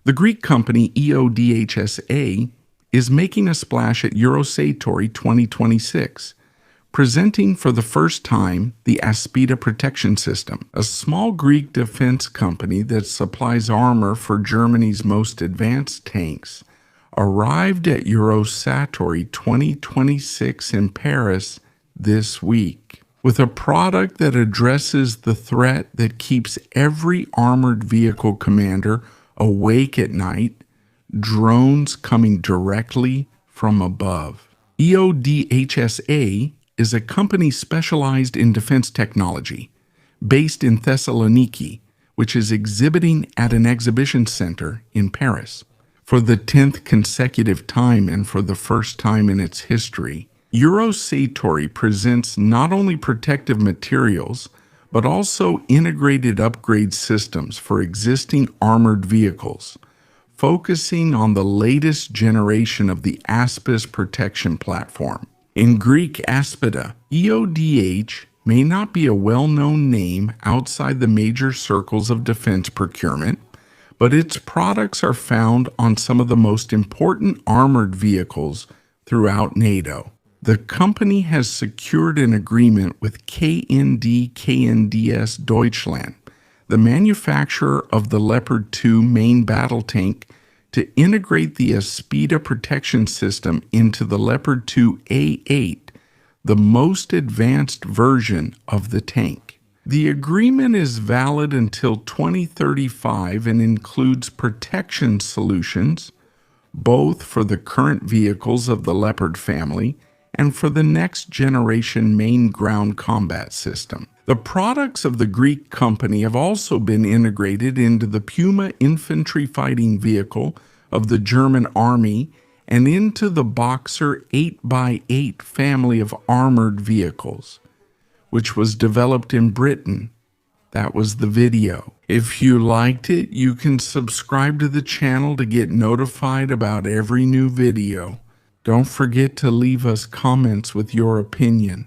The Greek company EODHSA is making a splash at Eurosatory 2026, presenting for the first time the Aspida protection system, a small Greek defense company that supplies armor for Germany's most advanced tanks, arrived at Eurosatory 2026 in Paris this week with a product that addresses the threat that keeps every armored vehicle commander awake at night: drones coming directly from above. EODHSA is a company specialized in defense technology, based in Thessaloniki, which is exhibiting at an exhibition center in Paris. For the 10th consecutive time and for the first time in its history, Eurosatory presents not only protective materials, but also integrated upgrade systems for existing armored vehicles, focusing on the latest generation of the Aspida protection platform. In Greek, Aspida, EODH may not be a well-known name outside the major circles of defense procurement, but its products are found on some of the most important armored vehicles throughout NATO. The company has secured an agreement with KNDS Deutschland, the manufacturer of the Leopard 2 main battle tank, to integrate the Aspida protection system into the Leopard 2 A8, the most advanced version of the tank. The agreement is valid until 2035 and includes protection solutions, both for the current vehicles of the Leopard family and for the next generation main ground combat system. The products of the Greek company have also been integrated into the Puma infantry fighting vehicle of the German Army and into the Boxer 8x8 family of armored vehicles, which was developed in Britain. That was the video. If you liked it, you can subscribe to the channel to get notified about every new video. Don't forget to leave us comments with your opinion.